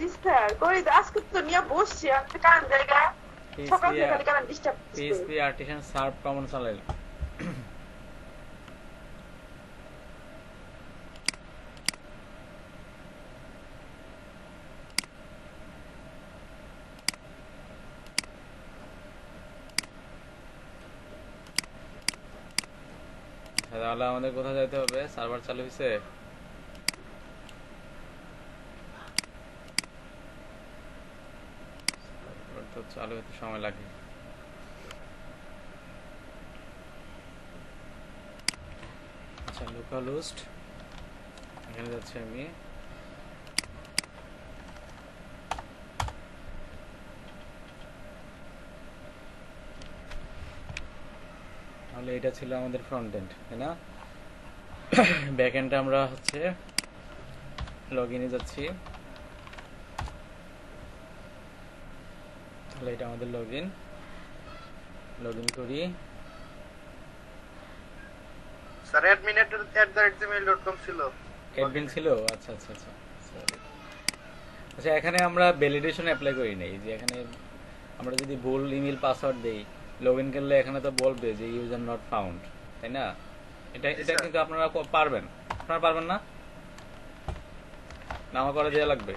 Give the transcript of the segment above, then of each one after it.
জি sir করে আজকে তো নিয়ে বসছি আমি কারণ জায়গা সকাল থেকে খালি কারণ disturb PHP artisan serve command চালাইল। তাহলে আমাদের কোথায় যাইতে হবে? সার্ভার চালু হয়েছে? তো চালু হতে সময় লাগে। আচ্ছা লোকাল হোস্ট এখানে যাচ্ছি আমি। তাহলে এটা ছিল আমাদের ফ্রন্ট এন্ড, তাই না? ব্যাক এন্ডে আমরা হচ্ছে লগ ইনে যাচ্ছি। তাহলে এটা আমাদের লগ ইন করি। স্যার admin@gmail.com ছিল। অ্যাডমিন ছিল? আচ্ছা আচ্ছা আচ্ছা সরি। আচ্ছা এখানে আমরা ভ্যালিডেশন অ্যাপ্লাই করি নাই, যে এখানে আমরা যদি ভুল ইমেল পাসওয়ার্ড দেই লগ ইন করলে এখানে তো বলবে যে ইউজার নট ফাউন্ড, তাই না? এটা কিন্তু আপনারা পারবেন, আপনারা পারবেন না? নামা করে দেওয়া লাগবে,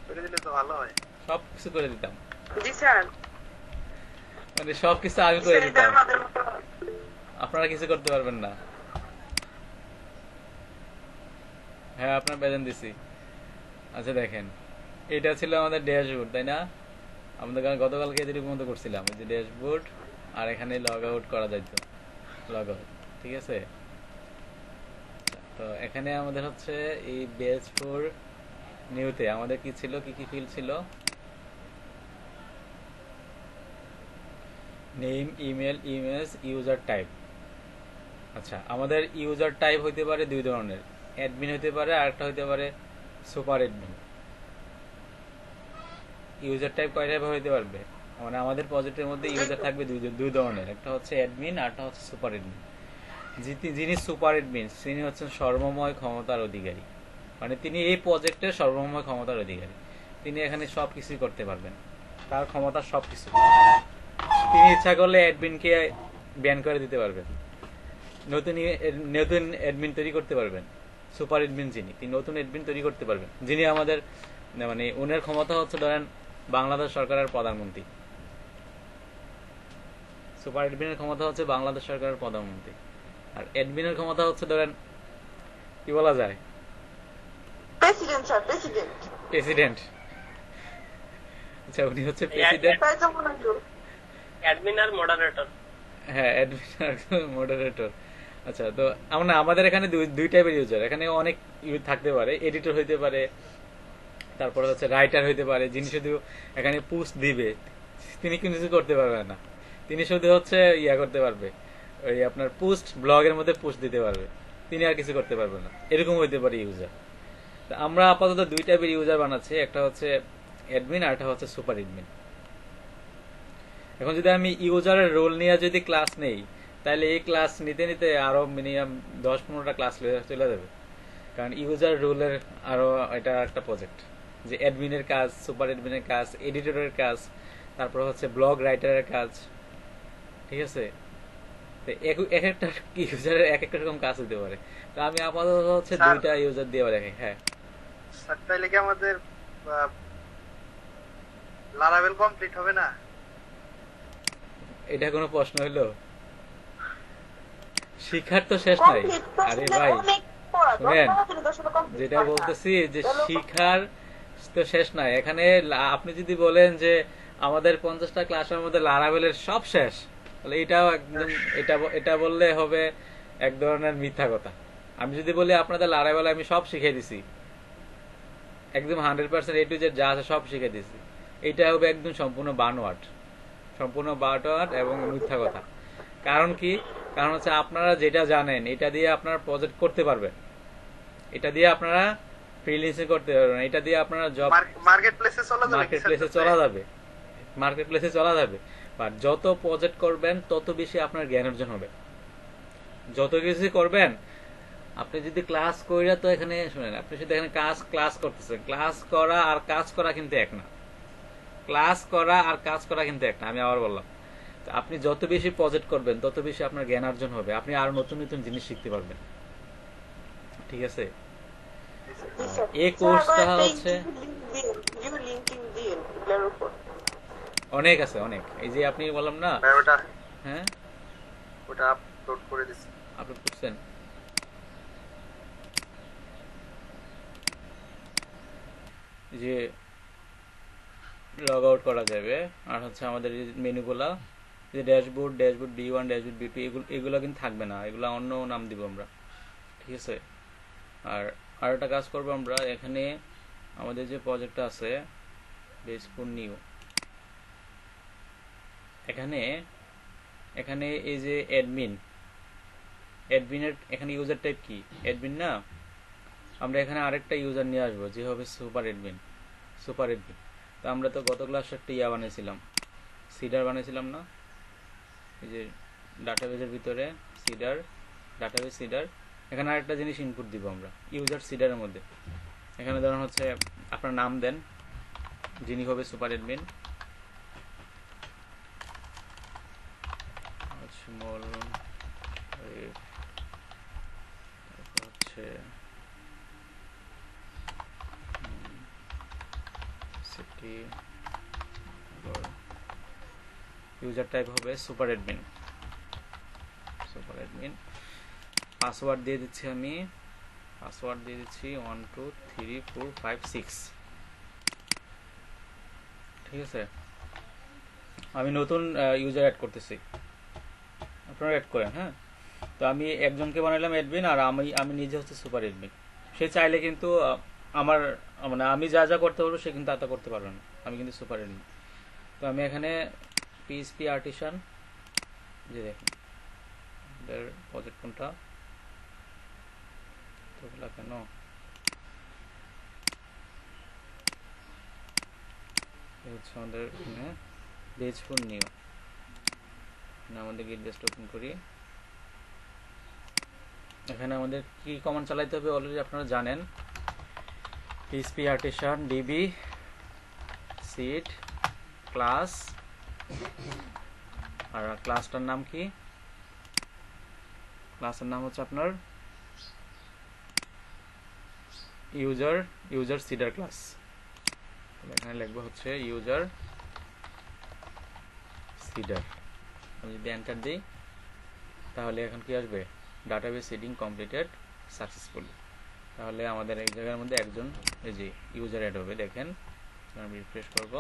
করে দিলে তো ভালো হয়। সব কিছু করে দিতাম, জি স্যার মানে সব কিছু আমি করে দিতাম, আপনারা কিছু করতে পারবেন না। হ্যাঁ আপনার বেতন দিছি। আচ্ছা দেখেন এটা ছিল আমাদের ড্যাশবোর্ড, তাই না? আমাদের গতকালকে এদিকে মতো করছিলাম, এই যে ড্যাশবোর্ড, আর এখানে লগ আউট করা যাইতো, লগ আউট, ঠিক আছে? তো এখানে আমাদের হচ্ছে এই বেজ 4 নিউতে আমাদের কি ছিল, কি কি ফিল্ড ছিল? Name, email, image, user type. আচ্ছা আমাদের ইউজার টাইপ হইতে পারে দুই ধরনের, অ্যাডমিন হইতে পারে আর একটা হইতে পারে সুপার অ্যাডমিন। ইউজার টাইপ কয় টাইপ হইতে পারবে, মানে আমাদের প্রজেক্টের মধ্যে ইউজার থাকবে দুই ধরনের, একটা হচ্ছে অ্যাডমিন আর একটা হচ্ছে সুপার অ্যাডমিন। যিনি সুপার অ্যাডমিন তিনি হচ্ছেন সর্বময় ক্ষমতার অধিকারী, মানে তিনি এই প্রজেক্টের সর্বময় ক্ষমতার অধিকারী। তিনি এখানে সবকিছুই করতে পারবেন, তার ক্ষমতা সবকিছু। তিনি ইচ্ছা করলে অ্যাডমিনকে ব্যান করে দিতে পারবেন, নতুন অ্যাডমিন তৈরি করতে পারবেন। সুপার অ্যাডমিন তিনি নতুন অ্যাডমিন তৈরি করতে পারবেন, যিনি আমাদের মানে ওনার ক্ষমতা হচ্ছে ধরেন বাংলাদেশ সরকারের প্রধানমন্ত্রী। সুপার অ্যাডমিনের ক্ষমতা হচ্ছে বাংলাদেশ সরকারের প্রধানমন্ত্রী, আর অ্যাডমিনের ক্ষমতা হচ্ছে ধরেন কি বলা যায়, প্রেসিডেন্ট স্যার প্রেসিডেন্ট। আচ্ছা উনি হচ্ছে প্রেসিডেন্ট, অ্যাডমিন আর মডারেটর। হ্যাঁ অ্যাডমিন আর মডারেটর। আচ্ছা তো আমাদের এখানে দুই টাইপের ইউজার, এখানে অনেক থাকতে পারে, এডিটর হইতে পারে, তারপরে হচ্ছে রাইটার হইতে পারে, যিনি শুধু এখানে পোস্ট দিবে, তিনি কিছু করতে পারবে না, তিনি শুধু হচ্ছে ইয়া করতে পারবে, ওই আপনার পোস্ট ব্লগের মধ্যে পোস্ট দিতে পারবে, তিনি আর কিছু করতে পারবে না, এরকম হইতে পারে ইউজার। তো আমরা আপাতত দুই টাইপের ইউজার বানাচ্ছি, একটা হচ্ছে অ্যাডমিন আর একটা হচ্ছে সুপার অ্যাডমিন। এখন যদি আমি ইউজারের রোল নিয়ে যদি ক্লাস নেই, তাহলে এই ক্লাস নিতে নিতে আরো মিনিমাম 10-15টা ক্লাস চলে যাবে, কারণ ইউজার রোলের আরো এটা একটা প্রজেক্ট, যে অ্যাডমিনের কাজ, সুপার অ্যাডমিনের কাজ, এডিটরের কাজ, তারপর হচ্ছে ব্লগ রাইটারের কাজ, ঠিক আছে? তো এক একটা ইউজারের এক একটা রকম কাজ হতে পারে। তো আমি আপাতত হচ্ছে দুইটা ইউজার দিয়ে রাখি। হ্যাঁ স্যার তাইলে কি আমাদের লারাভেল কমপ্লিট হবে না? এটা কোনো প্রশ্ন হইলো? শিখার তো শেষ নাই। আরে ভাই শুনেন, যেটা বলতেছি যে শিখার তো শেষ নাই এখানে। আপনি যদি বলেন যে আমাদের 50টা ক্লাসের মধ্যে লারাভেলের সব শেষ, তাহলে এটাও একদম এটা বললে হবে এক ধরনের মিথ্যা কথা। আমি যদি বলি আপনাদের লারাভেল আমি সব শিখিয়ে দিছি, একদম 100% A to Z যা আছে সব শিখিয়ে দিছি, এটা হবে একদম সম্পূর্ণ বানোয়াট এবং মিথ্যা কথা। কারণ কি? কারণ হচ্ছে আপনারা যেটা জানেন এটা দিয়ে আপনারা প্রজেক্ট করতে পারবেন, এটা দিয়ে আপনারা ফ্রিল্যান্সিং করতে পারবেন, এটা দিয়ে আপনারা জব মার্কেট প্লেসে চলা যাবে। বাট যত প্রজেক্ট করবেন তত বেশি আপনার জ্ঞান অর্জন হবে, যত কিছু করবেন আপনি যদি ক্লাস কইরা তো এখানে শুনেন, আপনি শুধু এখানে ক্লাস করতেছেন, ক্লাস করা আর কাজ করা কিন্তু এক না। ক্লাস করা আর কাজ করা কিন্তু এক না, আমি আবার বললাম। তো আপনি যত বেশি প্রজেক্ট করবেন তত বেশি আপনার জ্ঞান অর্জন হবে, আপনি আরো নতুন নতুন জিনিস শিখতে পারবেন। ঠিক আছে, এই কোর্সটা হচ্ছে অনেক আছে, অনেক। এই যে আপনি বললাম না, ভাই ওটা হ্যাঁ ওটা আপলোড করে দিছি। আপলোড করছেন? যে লগ আউট করা যাবে, আর হচ্ছে আমাদের মেনুগুলা যে dashboard, dashboard B1, dashboard B2, এগুলো কিন্তু থাকবে না, এগুলো অন্য নাম দিব আমরা। ঠিক আছে, আর একটা কাজ করবো আমরা, এখানে আমাদের যে প্রজেক্টটা আছে বেসপুর নিউ, এখানে এই যে অ্যাডমিনের এখানে ইউজার টাইপ কি অ্যাডমিন না, আমরা এখানে আরেকটা ইউজার নিয়ে আসবো যে হবে সুপার অ্যাডমিন। তো আমরা তো গত ক্লাসে একটা বানিয়েছিলাম, সিডার বানিয়েছিলাম না, এই যে ডাটাবেজের ভিতরে ডাটাবেজ সিডার। এখানে আরেকটা জিনিস ইনপুট দিব আমরা ইউজার সিডারের মধ্যে। এখানে ধরুন হচ্ছে আপনার নাম দেন, যিনি হবে সুপার অ্যাডমিন, হচ্ছে সিটি, ইউজার টাইপ হবে সুপার অ্যাডমিন। পাসওয়ার্ড দিয়ে দিচ্ছি আমি, 1 2 3 4 5 6। ঠিক আছে, আমি নতুন ইউজার অ্যাড করতেছি, আপনারা অ্যাড করেন। হ্যাঁ, তো আমি একজনকে বানাইলাম অ্যাডমিন, আর আমি নিজে হচ্ছে সুপার অ্যাডমিন। সে চাইলে কিন্তু আমার মানে আমি যা যা করতে পারবো সে কিন্তু তা করতে পারবে না, আমি কিন্তু সুপার অ্যাডমিন। তো আমি এখানে PHP আর্টিসান, যে দেখুন এদের প্রজেক্ট কোনটা তোলা কেন, হচ্ছে আমাদের এখানে বেসপুর নিউ। আমাদের গিট বেস্ট ওপেন করি, এখানে আমাদের কি কমান্ড চালাইতে হবে অলরেডি আপনারা জানেন, PHP artisan DB seed class, আর ক্লাসটার নাম কি, ক্লাসের নাম হচ্ছে আপনার ইউজার সিডার ক্লাস। এখানে লিখবো হচ্ছে ইউজার সিডার। আমি যদি এন্টার দিই তাহলে এখন কি আসবে, ডাটাবেস সিডিং কমপ্লিটেড সাকসেসফুলি। তাহলে আমাদের এই জায়গার মধ্যে একজন এই যে ইউজার অ্যাড হবে, দেখেন আমি রিফ্রেশ করব,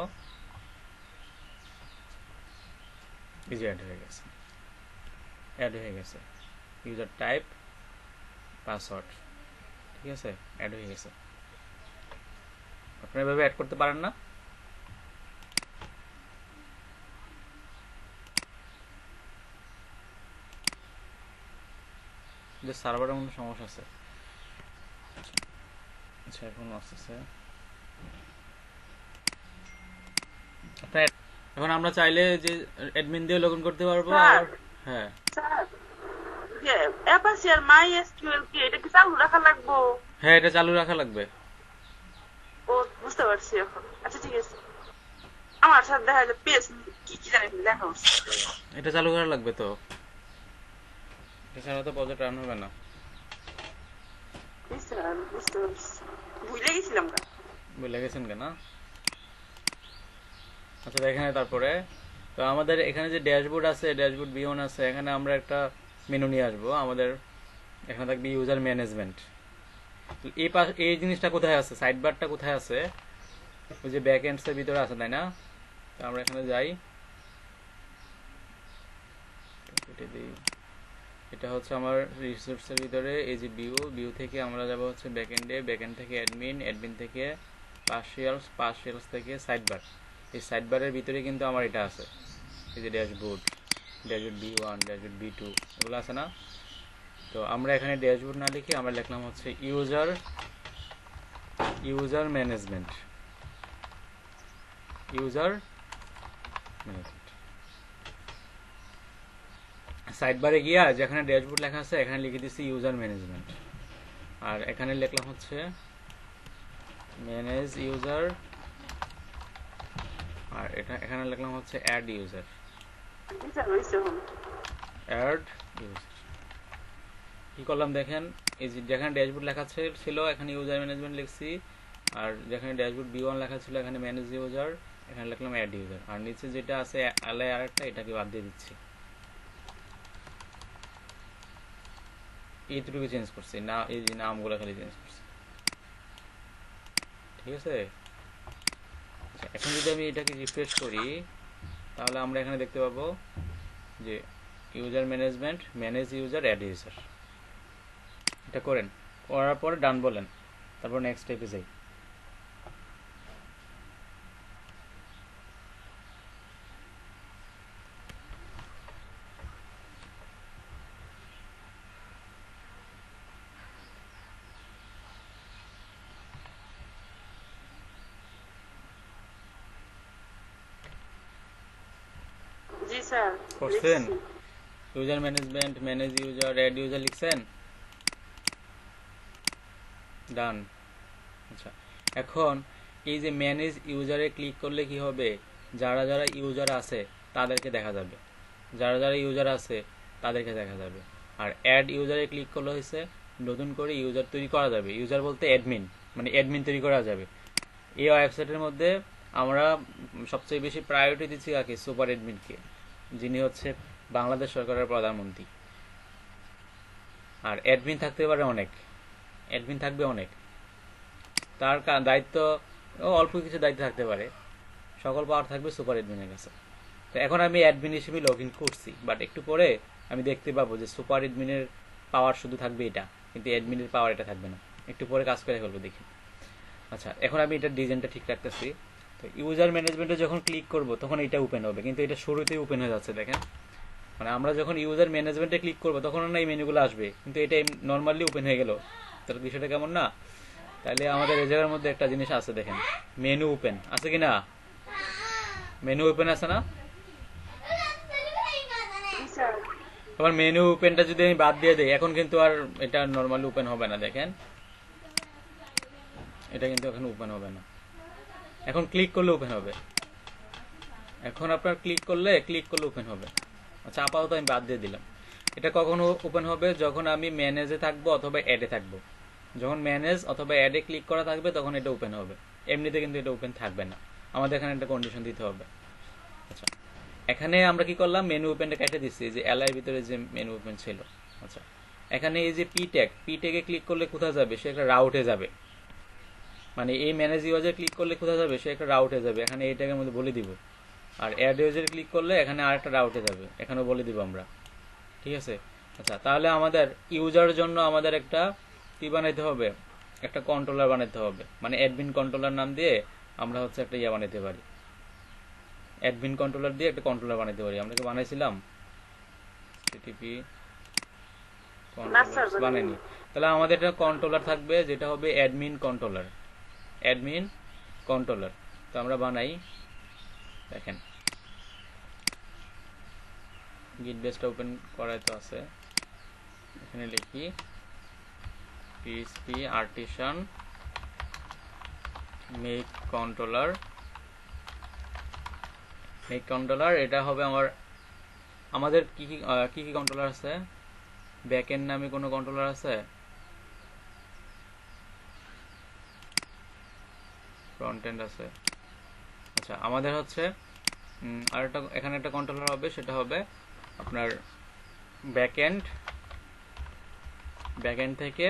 এই যে অ্যাড হয়ে গেছে ইউজার টাইপ পাসওয়ার্ড। ঠিক আছে, অ্যাড হয়ে গেছে। আপনারা এভাবে অ্যাড করতে পারেন না? যে সার্ভারের মধ্যে সমস্যা আছে। আচ্ছা, এখন আসছে। এখন আমরা চাইলে যে অ্যাডমিন দিয়ে লগইন করতে পারবো। আর হ্যাঁ স্যার, যে অ্যাপাচি আর MySQL কি এটা কি চালু রাখা লাগবে? হ্যাঁ, এটা চালু রাখা লাগবে। ও, বুঝতে পারছি এখন। আচ্ছা ঠিক আছে, আমার সাথে দেখা যায় পেজ কি কি জানি লেখা হচ্ছে, এটা চালু করা লাগবে তো, এছাড়া তো প্রজেক্ট রান হবে না। বুঝতে পারছি, ভুলে গেছিলাম না। বুঝলে গেছেন কেন? আচ্ছা দেখেন, তারপরে তো আমাদের এখানে যে ড্যাশবোর্ড আছে, ড্যাশবোর্ড B1 আছে, এখানে আমরা একটা মেনু নিয়ে আসবো। আমাদের এখানে থাকবে ইউজার ম্যানেজমেন্ট। এই জিনিসটা কোথায় আছে, সাইড বারটা কোথায় আছে? ওই যে ব্যাক এন্ডসের ভিতরে আছে, তাই না? তো আমরা এখানে যাই, এটা হচ্ছে আমার রিসোর্সের ভিতরে এই যে ভিউ থেকে আমরা যাব হচ্ছে ব্যাকএন্ডে, ব্যাকএন্ড থেকে অ্যাডমিন থেকে পার্সিয়ালস থেকে সাইড বার। এই সাইড বারের ভিতরে কিন্তু আমার এটা আছে, এই যে ড্যাশবোর্ড B1, ড্যাশবোর্ড B2 এগুলো আছে না? তো আমরা এখানে ড্যাশবোর্ড না লিখে আমরা লিখলাম হচ্ছে ইউজার ম্যানেজমেন্ট। সাইড বারে গিয়া যেখানে ড্যাশবোর্ড লেখা আছে এখানে লিখে দিচ্ছি ইউজার ম্যানেজমেন্ট। আর এখানে লিখলাম হচ্ছে ম্যানেজ ইউজার, আর এখানে লিখলাম হচ্ছে অ্যাড ইউজার। অ্যাড ইউজার কি করলাম দেখেন, এই যে যেখানে ড্যাশবোর্ড লেখা ছিল এখানে ইউজার ম্যানেজমেন্ট লিখছি, আর যেখানে ড্যাশবোর্ড B1 লেখা ছিল এখানে ম্যানেজ ইউজার, এখানে লিখলাম অ্যাড ইউজার, আর নিচে যেটা আছে এলআই আরেকটা, এটাকে বাদ দিয়ে দিচ্ছি। এইটুকু চেঞ্জ করছি না, এই যে নামগুলো খালি চেঞ্জ করছি, ঠিক আছে। আচ্ছা, এখন যদি আমি এটাকে রিফ্রেশ করি তাহলে আমরা এখানে দেখতে পাবো যে user management, manage user, add user. এটা করেন, করার পরে ডান বলেন, তারপর নেক্সট স্টেপে যাই। জি স্যার করছেন? User management, manage user, add user লিখছেন? ডান। আচ্ছা, এখন এই যে ম্যানেজ ইউজারে ক্লিক করলে কি হবে, যারা যারা ইউজার আছে তাদেরকে দেখা যাবে, যারা যারা ইউজার আছে তাদেরকে দেখা যাবে। আর অ্যাড ইউজারে ক্লিক করলে হচ্ছে নতুন করে ইউজার তৈরি করা যাবে। ইউজার বলতে অ্যাডমিন, মানে অ্যাডমিন তৈরি করা যাবে। এই ওয়েবসাইটের মধ্যে আমরা সবচেয়ে বেশি প্রায়োরিটি দিচ্ছি কাকে? সুপার অ্যাডমিনকে, যিনি হচ্ছে বাংলাদেশ সরকারের প্রধানমন্ত্রী। আর অ্যাডমিন থাকতে পারে অনেক, অ্যাডমিন থাকবে অনেক, তার দায়িত্ব অল্প কিছু দায়িত্ব থাকতে পারে, সকল পাওয়ার থাকবে সুপার অ্যাডমিনের কাছে। তো এখন আমি অ্যাডমিন হিসেবে লগ ইন করছি, বাট একটু পরে আমি দেখতে পাবো যে সুপার অ্যাডমিনের পাওয়ার শুধু থাকবে এটা, কিন্তু অ্যাডমিনের পাওয়ার এটা থাকবে না। একটু পরে কাজ করে ফেলবো, দেখি। আচ্ছা, এখন আমি এটা ডিজাইনটা ঠিক রাখতেছি। তো ইউজার ম্যানেজমেন্টে যখন ক্লিক করব তখন এটা ওপেন হবে, কিন্তু এটা শুরুতেই ওপেন হয়ে যাচ্ছে দেখেন। মানে আমরা যখন ইউজার ম্যানেজমেন্টে ক্লিক করবো তখন না এই মেনুগুলো আসবে, কিন্তু এটা নর্মালি ওপেন হয়ে গেল। তার বিষয়টা কেমন না? তাহলে আমাদের এই জায়গার মধ্যে একটা জিনিস আছে দেখেন, মেনু ওপেন আছে কি না? মেনু ওপেন আছে না? আবার মেনু ওপেনটা যদি আমি বাদ দিয়ে দেই, এখন কিন্তু আর এটা নর্মালি ওপেন হবে না, দেখেন এটা কিন্তু এখন ওপেন হবে না। এখন ক্লিক করলে ওপেন হবে, এখন আপনার ক্লিক করলে ওপেন হবে। আচ্ছা, আপাতত আমি বাদ দিয়ে দিলাম। এটা কখন ওপেন হবে? যখন আমি ম্যানেজে থাকবো অথবা অ্যাডে থাকবো। যখন ম্যানেজ অথবা অ্যাডে ক্লিক করা থাকবে তখন এটা ওপেন হবে, এমনিতে কিন্তু এটা ওপেন থাকবে না। আমাদের এখানে একটা কন্ডিশন দিতে হবে। আচ্ছা, এখানে আমরা কি করলাম, মেনু ওপেনটা কেটে দিচ্ছি, যে এলআই ভিতরে যে মেনু ওপেন ছিল। আচ্ছা, এখানে এই যে পি ট্যাগে ক্লিক করলে কোথায় যাবে? সে একটা রাউটে যাবে, মানে এই ম্যানেজ ইউজারে ক্লিক করলে কোথায় যাবে? সে একটা রাউটে যাবে, এখানে এই ট্যাগের মধ্যে বলে দিব। আর অ্যাড ইউজারে ক্লিক করলে এখানে আরেকটা রাউটে যাবে, এখানেও বলে দিব আমরা, ঠিক আছে। আচ্ছা, তাহলে আমাদের ইউজারের জন্য আমাদের একটা কি বানাইতে হবে? একটা কন্ট্রোলার বানাইতে হবে, মানে অ্যাডমিন কন্ট্রোলার নাম দিয়ে আমরা হচ্ছে একটা ইয়া বানাইতে পারি। অ্যাডমিন কন্ট্রোলার দিয়ে একটা কন্ট্রোলার বানাইতে পারি। আমরা কি বানাইছিলাম? টিটিপি কন্ট্রোলার বানাইনি। তাহলে আমাদের একটা কন্ট্রোলার থাকবে যেটা হবে অ্যাডমিন কন্ট্রোলার, অ্যাডমিন কন্ট্রোলার। তো আমরা বানাই, দেখেন গিট বেসটা ওপেন করাই তো আছে, এখানে লিখি PHP artisan make controller. Make controller এটা হবে আমাদের কি কি কন্ট্রোলার আছে? ব্যাকএন্ড নামে কোনো কন্ট্রোলার আছে? ফ্রন্ট এন্ড আছে? আচ্ছা, আমাদের হচ্ছে আর একটা এখানে একটা কন্ট্রোলার হবে, সেটা হবে আপনার ব্যাকএন্ড থেকে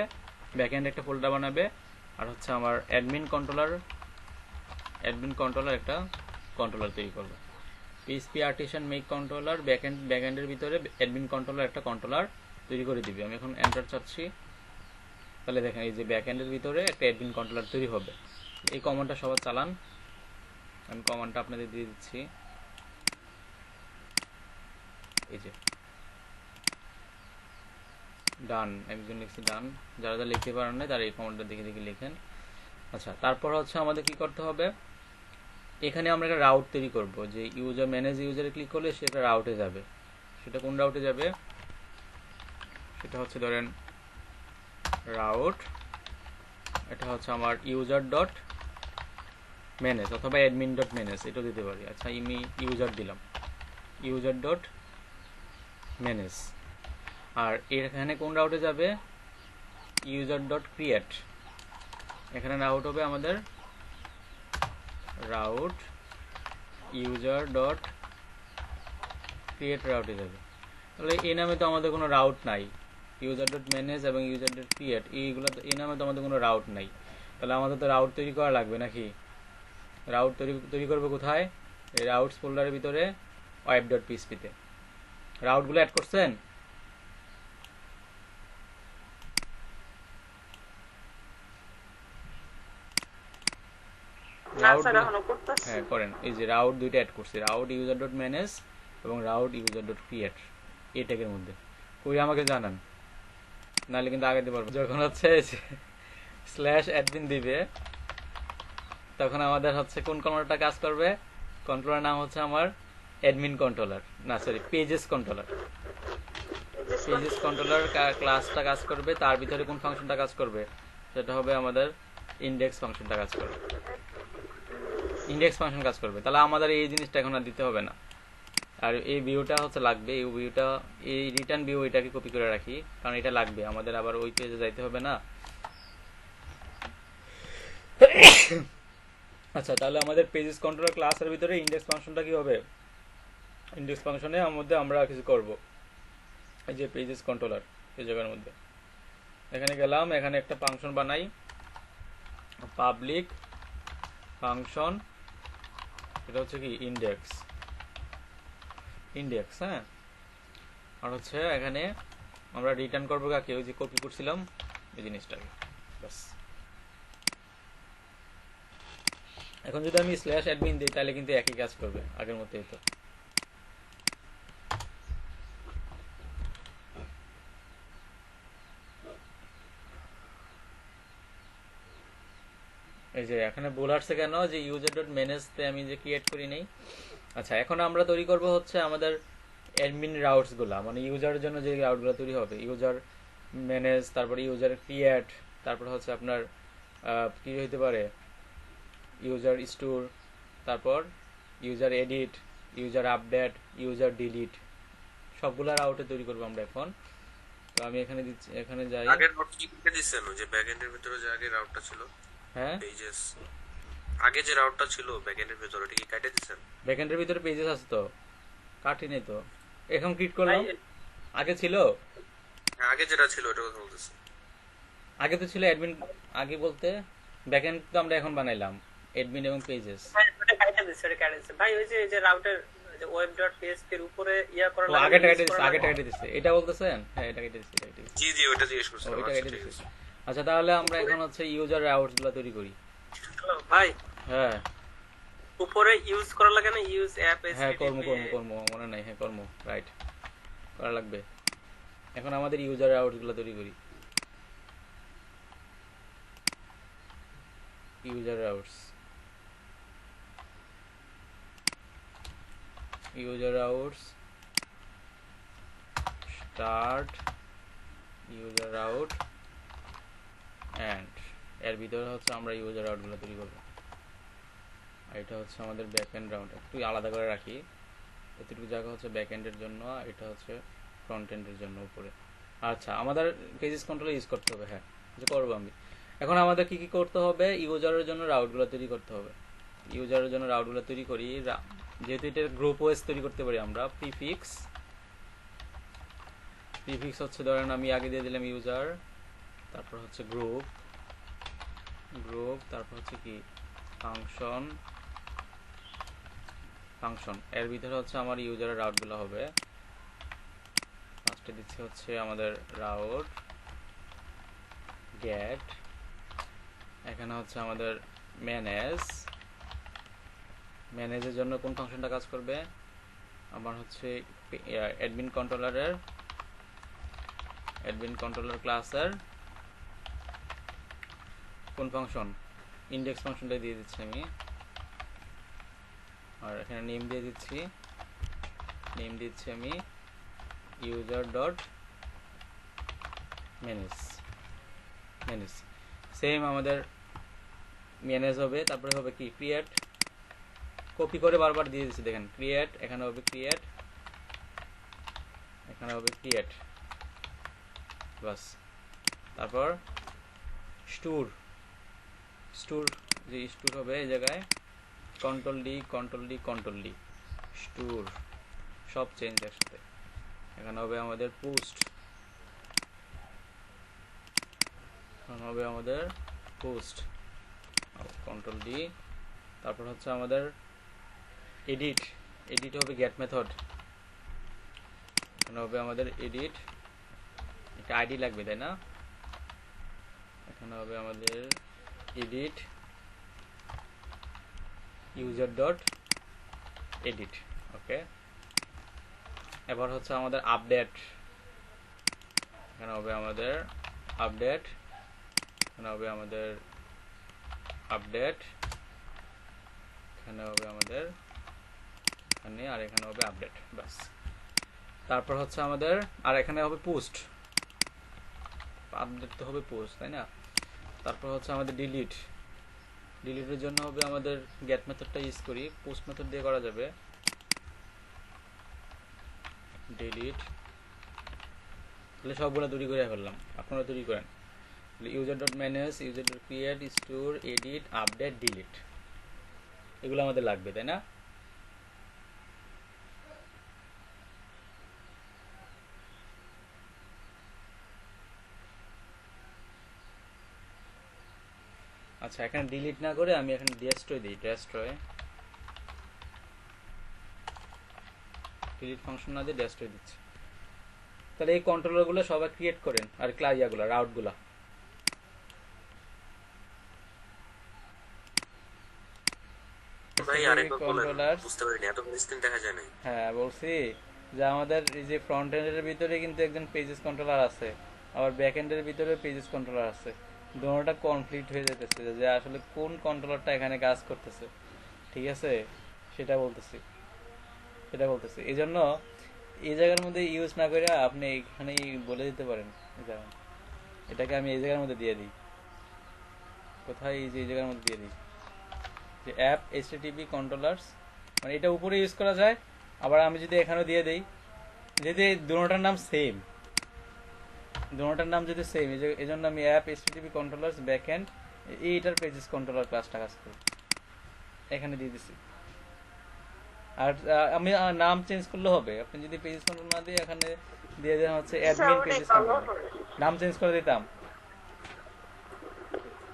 ব্যাকএন্ড একটা ফোল্ডার বানাবে, আর হচ্ছে আমার অ্যাডমিন কন্ট্রোলার একটা কন্ট্রোলার তৈরি করবে। পিএইচপি আর্টিসান মেক কন্ট্রোলার ব্যাকএন্ডের ভিতরে অ্যাডমিন কন্ট্রোলার একটা কন্ট্রোলার তৈরি করে দিবে। আমি এখন এন্টার চাচ্ছি, তাহলে দেখেন এই যে ব্যাকএন্ডের ভিতরে একটা অ্যাডমিন কন্ট্রোলার তৈরি হবে। এই কমান্ডটা সবাই চালান, আমি কমান্ডটা আপনাদের দিয়ে দিচ্ছি। এই যে ডান, একজন লিখছি ডান, যারা যারা লিখতে পারেন না তারা এই কমান্ডটা দেখে দেখে লিখেন। আচ্ছা, তারপর হচ্ছে আমাদের কি করতে হবে, এখানে আমরা একটা রাউট তৈরি করব, যে ইউজার ম্যানেজ ইউজারে ক্লিক করলে সে একটা রাউটে যাবে। সেটা কোন রাউটে যাবে? সেটা হচ্ছে ধরেন রাউট এটা হচ্ছে আমার ইউজার ডট ম্যানেজ অথবা অ্যাডমিন ডট ম্যানেজ এটা দিতে পারি। আচ্ছা আমি ইউজার দিলাম, ইউজার ডট ম্যানেজ। আর এখানে কোন রাউটে যাবে, ইউজার ডট ক্রিয়েট। এখানে রাউট হবে আমাদের রাউট ইউজার ডট ক্রিয়েট রাউটে যাবে। তাহলে এই নামে তো আমাদের কোনো রাউট নাই, ইউজার ডট ম্যানেজ এবং ইউজার ডট ক্রিয়েট এইগুলো, এই নামে তো আমাদের কোনো রাউট নাই। তাহলে আমাদের তো রাউট তৈরি করা লাগবে নাকি? রাউট তৈরি করবো কোথায়? এই রাউটস ফোল্ডারের ভিতরে ওয়েব ডট পিএইচপিতে। রাউটগুলো অ্যাড করছেন? হ্যাঁ করেন। এই যে রাউট দুইটা অ্যাড করছি, রাউট ইউজার ডট ম্যানেজ এবং রাউট ইউজার ডট ক্রিয়েট এই ট্যাগের মধ্যে। কই আমাকে জানান, নাহলে কিন্তু আগাতে পারবো। যখন হচ্ছে স্ল্যাশ অ্যাডমিন দিবে তখন আমাদের হচ্ছে কোন কন্ট্রোলারটা কাজ করবে? কন্ট্রোলার নাম হচ্ছে আমার অ্যাডমিন কন্ট্রোলার, না sorry pages controller. Pages controller ক্লাসটা কাজ করবে, তার ভিতরে কোন ফাংশনটা কাজ করবে? সেটা হবে আমাদের ইন্ডেক্স ফাংশনটা কাজ করবে, ইন্ডেক্স ফাংশন কাজ করবে। তাহলে আমাদের এই জিনিসটা এখন আর দিতে হবে না। আর এই ভিউটা হচ্ছে লাগবে, এই ভিউটা, এই রিটার্ন ভিউ এটাকে কপি করে রাখি, কারণ এটা লাগবে আমাদের, আবার ওই পেজে যাইতে হবে না। আচ্ছা তাহলে আমাদের পেজেস কন্ট্রোলার ক্লাসের ভিতরে ইন্ডেক্স ফাংশনটা কি হবে? ইন্ডেক্স ফাংশনের মধ্যে আমরা কিছু করব, এই যে পেজেস কন্ট্রোলার এই জায়গার মধ্যে এখানে গেলাম, এখানে একটা ফাংশন বানাই, পাবলিক ফাংশন, এটা হচ্ছে কি ইন্ডেক্স, ইন্ডেক্স। হ্যাঁ, আর হচ্ছে এখানে আমরা রিটার্ন করবো কাকে? ওই যে কপি করছিলাম এই জিনিসটাকে, বাস। এখন যদি আমি স্ল্যাশ অ্যাডমিন দিই তাহলে কিন্তু একই কাজ করবে আগের মতোই। তো এই যে এখানে বলারছে কেন যে ইউজার ডট ম্যানেজতে আমি যে ক্রিয়েট করি নাই। আচ্ছা এখন আমরা তৈরি করব হচ্ছে আমাদের অ্যাডমিন রাউটস গুলা, মানে ইউজারের জন্য যে রাউটগুলো তৈরি হবে, ইউজার ম্যানেজ, তারপরে ইউজার ক্রিয়েট, তারপর হচ্ছে আপনার কি হইতে পারে ইউজার স্টোর, তারপর user edit, user update, user delete, সবগুলা রাউটে তৈরি করব আমরা এখন। তো আমি এখানে দিচ্ছি, এখানে যাই। আগের রাউট কি লিখে দিছেন? ওই যে ব্যাকএন্ডের ভিতরে যে আগের রাউটটা ছিল, হ্যাঁ পেজেস, আগে যে রাউটটা ছিল ব্যাকএন্ডের ভিতরে, ওটা কি কেটে দিছেন? ব্যাকএন্ডের ভিতরে পেজেস আছে তো, কাটি নেই তো, এখন ক্রিয়েট করলাম। আগে ছিল, হ্যাঁ আগে যেটা ছিল ওটা কথা বলতেছি। আগে তো ছিল অ্যাডমিন, আগে বলতে ব্যাকএন্ড তো আমরা এখন বানাইলাম অ্যাডমিন এবং পেজেস। ভাই ওই যে রাউটার web.php এর উপরে ইয়া করা লাগে, আগে কেটে দিছে, আগে কেটে দিছে, এটা বলতেছেন? হ্যাঁ এটা কেটে দিছে, এটা জি জি ওটা জিজ্ঞেস করছিলাম। ওইটা কেটে দিছে। আচ্ছা তাহলে আমরা এখন হচ্ছে ইউজার রাউটস গুলো তৈরি করি। ভাই হ্যাঁ উপরে ইউজ করা লাগে না, ইউজ অ্যাপ এস, হ্যাঁ কর্ম মনে নাই, হ্যাঁ কর্ম রাইট করা লাগবে। এখন আমাদের ইউজার রাউটস গুলো তৈরি করি। User routes, user routes start user route and এর ভিতরে হচ্ছে আমরা ইউজার রাউট গুলো তৈরি করব। আর এটা হচ্ছে আমাদের ব্যাকএন্ড রাউট, একটু আলাদা করে রাখি, এতটুকু জায়গা হচ্ছে ব্যাকএন্ডের জন্য, আর এটা হচ্ছে ফ্রন্ট এন্ডের জন্য উপরে। আচ্ছা আমাদের পেজেস কন্ট্রোল ইউজ করতে হবে, হ্যাঁ যে করবো আমি। এখন আমাদের কি কি করতে হবে? ইউজারের জন্য রাউট গুলো তৈরি করতে হবে। ইউজারের জন্য রাউট গুলো তৈরি করি, যেহেতু এটা গ্রুপ ওএস তৈরি করতে পারি আমরা। প্রিফিক্স হচ্ছে ধরেন আমি আগে দিয়ে দিলাম ইউজার, তারপর হচ্ছে গ্রুপ, তারপর হচ্ছে কি ফাংশন, এর ভিতরে হচ্ছে আমার ইউজারের রাউট গুলো হবে। ফার্স্টে দিচ্ছি হচ্ছে আমাদের রাউট গেট, এখানে হচ্ছে আমাদের ম্যানেজের জন্য কোন ফাংশনটা কাজ করবে? আমার হচ্ছে অ্যাডমিন কন্ট্রোলার ক্লাসের কোন ফাংশন? ইন্ডেক্স ফাংশনটা দিয়ে দিচ্ছি আমি, আর এখানে নেম দিয়ে দিচ্ছি, আমি ইউজার ডট ম্যানেজ। সেম আমাদের ম্যানেজ হবে, তারপরে হবে কি ক্রিয়েট, কপি করে বারবার দিয়ে দিচ্ছি দেখেন, ক্রিয়েট, এখানে হবে ক্রিয়েট, এখানে হবে ক্রিয়েট, বাস। তারপর স্টোর, স্টোর যে স্টোর হবে এই জায়গায় control D control D control D, store সব চেঞ্জ একসাথে। এখানে হবে আমাদের পোস্ট, এখানে হবে আমাদের পোস্ট, কন্ট্রোল ডি। তারপর হচ্ছে আমাদের এডিট, এডিট হবে গেট মেথড, এখানে হবে আমাদের এডিট, একটা আইডি লাগবে তাই না, এখানে হবে আমাদের এডিট ইউজার ডট এডিট, ওকে। এবার হচ্ছে আমাদের আপডেট, এখানে হবে আমাদের আপডেট, এখানে হবে আমাদের আপডেট, এখানে হবে আমাদের এখানে, আর এখানে হবে আপডেট, বাস। তারপর হচ্ছে আমাদের, আর এখানে হবে পোস্ট, আপডেট তো হবে পোস্ট তাই না। তারপর হচ্ছে আমাদের ডিলিট, ডিলিটের জন্য হবে আমাদের গেট মেথডটা ইউজ করি, পোস্ট মেথড দিয়ে করা যাবে, ডিলিট। তাহলে সবগুলো তৈরি করে ফেললাম, আপনারা তৈরি করেন। User dot manage, user dot create, store, edit, update, delete, এগুলো আমাদের লাগবে তাই না। আচ্ছা, এখানে ডিলিট না করে আমি এখানে ডেস্ট্রয় দিই, ডেস্ট্রয়, ডিলিট ফাংশন না দিয়ে ডেস্ট্রয় দিচ্ছি। তাহলে এই কন্ট্রোলারগুলো সবাই ক্রিয়েট করেন, আর ক্লাইয়াগুলো, রাউটগুলো। ভাই আরেকবার বলেন, বুঝতে পারিনি, এত স্ক্রিন দেখা যায় না। হ্যাঁ বলছি যে আমাদের এই যে ফ্রন্ট এন্ডের ভিতরে কিন্তু একজন পেজেস কন্ট্রোলার আছে, আবার ব্যাক এন্ডের ভিতরে পেজেস কন্ট্রোলার আছে, দুটোটা কনফ্লিক্ট হয়ে যেতেছে যে আসলে কোন কন্ট্রোলারটা এখানে কাজ করতেছে, ঠিক আছে, সেটা বলতেছি, সেটা বলতেছি। এই জন্য এই জায়গার মধ্যে ইউজ না করে আপনি এখানে বলে দিতে পারেন, এটাকে আমি এই জায়গার মধ্যে দিয়ে দিই, কোথায়, এই যে এই জায়গার মধ্যে দিয়ে দিই যে অ্যাপ এইচটিটিপি কন্ট্রোলার্স, মানে এটা উপরে ইউজ করা যায়। আবার আমি যদি এখানেও দিয়ে দিই, যদি দুটোটার নাম সেম, দুটোটার নাম যদি সেম, এই জন্য আমি অ্যাপ এইচটিটিপি কন্ট্রোলার্স ব্যাকএন্ড এইটার পেজেস কন্ট্রোলার ক্লাসটা কাজ করি, এখানে দিয়ে দিছি। আর আমি নাম চেঞ্জ করলে হবে, আপনি যদি পেজেস কন্ট্রোল না দিয়ে এখানে দিয়ে দেন হচ্ছে অ্যাডমিন পেজেস কন্ট্রোলার, নাম চেঞ্জ করে দিতাম।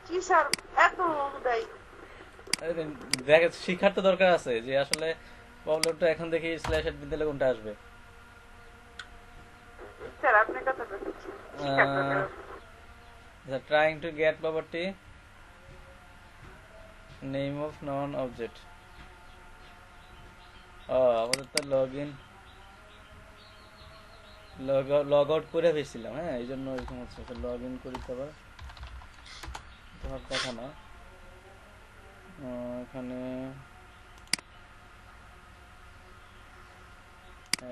কি স্যার এত দেয়, দেখ শিখার তো দরকার আছে যে আসলে প্রবলেমটা এখন দেখি স্ল্যাশ অ্যাডমিন দিলে কোনটা আসবে। স্যার আপনি কথা বলছেন, trying to get property name of non object. আমাদের তো লগ ইন লগ আউট করে ফেলছিলাম, হ্যাঁ এই জন্য এই সমস্যা, লগ ইন করি তো আবার তোমার কথা না। এখানে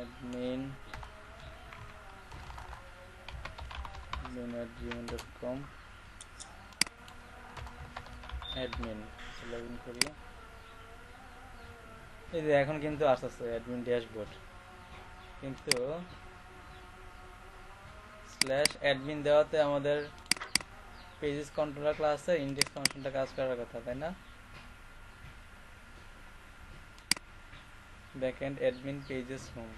admin @gmail.com admin log in করি। এই যে এখন কিন্তু আসছে অ্যাডমিন ড্যাশবোর্ড, কিন্তু স্ল্যাশ অ্যাডমিন দেওয়াতে আমাদের পেজেস কন্ট্রোলার ক্লাসে ইন্ডেক্স ফাংশনটা কাজ করার কথা তাই না। ব্যাকএন্ড অ্যাডমিন পেজেস হোম,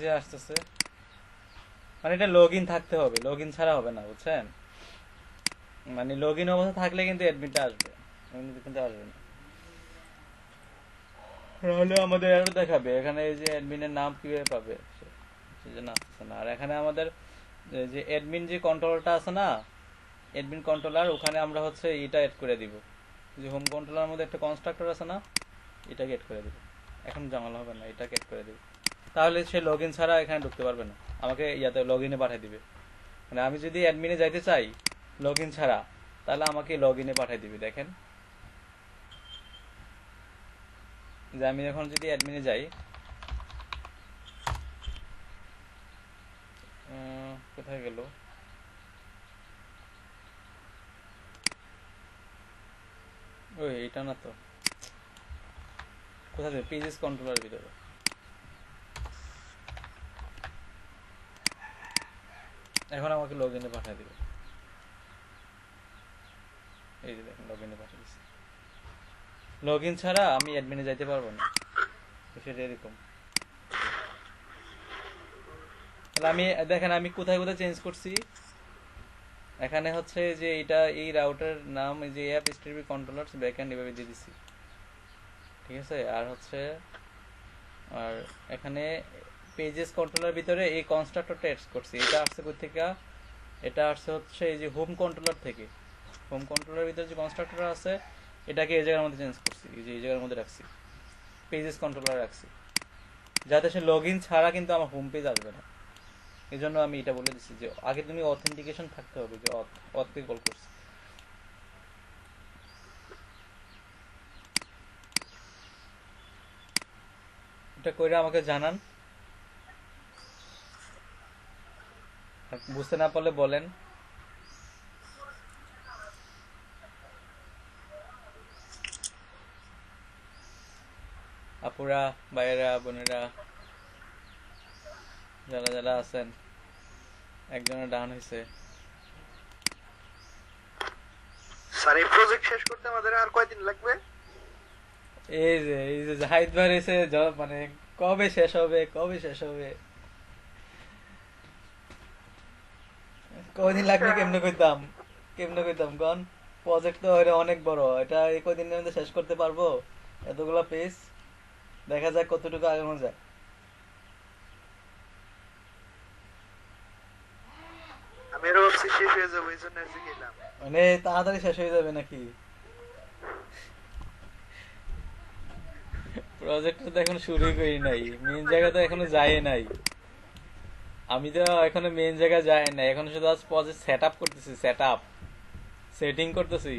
যে আসতেছে, মানে এটা লগ ইন থাকতে হবে, লগ ইন ছাড়া হবে না বুঝছেন, মানে লগ ইন অবস্থা থাকলে কিন্তু অ্যাডমিনটা আসবে, কিন্তু আসবে না, তাহলে আমাদের এরর দেখাবে এখানে এই যে অ্যাডমিনের নাম কিভাবে পাবে, সেজন্য আসতেছে না। আর এখানে আমাদের যে অ্যাডমিন যে কন্ট্রোলারটা আছে না, অ্যাডমিন কন্ট্রোলার, ওখানে আমরা হচ্ছে এটা এড করে দিব, যে হোম কন্ট্রোলার মধ্যে একটা কনস্ট্রাক্টর আছে না, এটাকে এড করে দিব। এখন জামাল হবে না, এটাকে এড করে দিব। তাহলে সে লগ ইন ছাড়া এখানে ঢুকতে পারবে না, আমাকে ইয়াতে লগ ইনে পাঠিয়ে দিবে। মানে আমি যদি অ্যাডমিনে যাইতে চাই লগ ইন ছাড়া, তাহলে আমাকে লগ ইনে পাঠিয়ে দিবে। দেখেন যে আমি এখন যদি অ্যাডমিনে যাই, কোথায় গেল, ওই এটা না তো, কোথায় পেজেস কন্ট্রোলার ভিতরে, এখন আমাকে লগ ইনে পাঠিয়ে দিবে। এই যে দেখেন লগ ইনে পাঠিয়ে দিচ্ছে। লগ ইন ছাড়া আমি অ্যাডমিনে যাইতে পারবো না, সেটা এরকম। তাহলে আমি দেখেন আমি কোথায় কোথায় চেঞ্জ করছি। এখানে হচ্ছে যে এটা এই রাউটার নাম এই যে অ্যাপ স্টিপি কন্ট্রোলারস ব্যাকএন্ড এভাবে দিয়ে দিছি, ঠিক আছে। আর হচ্ছে আর এখানে পেজেস কন্ট্রোলার ভিতরে এই কনস্ট্রাক্টরটা এড করছি। এটা আসছে কোথা থেকে, এটা আসছে হচ্ছে এই যে হোম কন্ট্রোলার থেকে। হোম কন্ট্রোলার ভিতরে যে কনস্ট্রাক্টর আছে এটাকে এই জায়গার মধ্যে চেঞ্জ করছি, এই যে এই জায়গার মধ্যে রাখছি, পেজেস কন্ট্রোলার রাখছি, যাতে সে লগ ইন ছাড়া কিন্তু আমার হোম পেজ আসবে না। এই জন্য আমি এটা বলে দিচ্ছি যে আগে তুমি অথেন্টিকেশন থাকতে হবে, যে অথকে কল করছি। এটা কইরা আমাকে জানান, বুঝতে না পারলে বলেন। আপুরা, ভাইয়েরা, বোনেরা যারা যারা আছেন, একজনের ডান হয়েছে। স্যার এই প্রজেক্ট শেষ করতে আমাদের আর কয়দিন লাগবে? এই যে জাহিদ ভাই এসে মানে কবে শেষ হবে, কবে শেষ হবে, কয়দিন লাগবে কেমনে কইতাম গন। প্রজেক্ট তো অনেক বড়, এটা এই কয়দিনের মধ্যে শেষ করতে পারবো? এতগুলা পেজ, দেখা যাক কতটুকু আগানো যায়। আমি আরো ভাবছি শেষ হয়ে যাবো, এই জন্য আর কি গেলাম। মানে তাড়াতাড়ি শেষ হয়ে যাবে নাকি? প্রজেক্ট তো এখন শুরুই করি নাই, মেন জায়গা তো এখনো যায় নাই। আমি তো এখনো মেন জায়গা যায় নাই, এখন শুধু আজ প্রজেক্ট সেট আপ করতেছি, সেটিং করতেছি,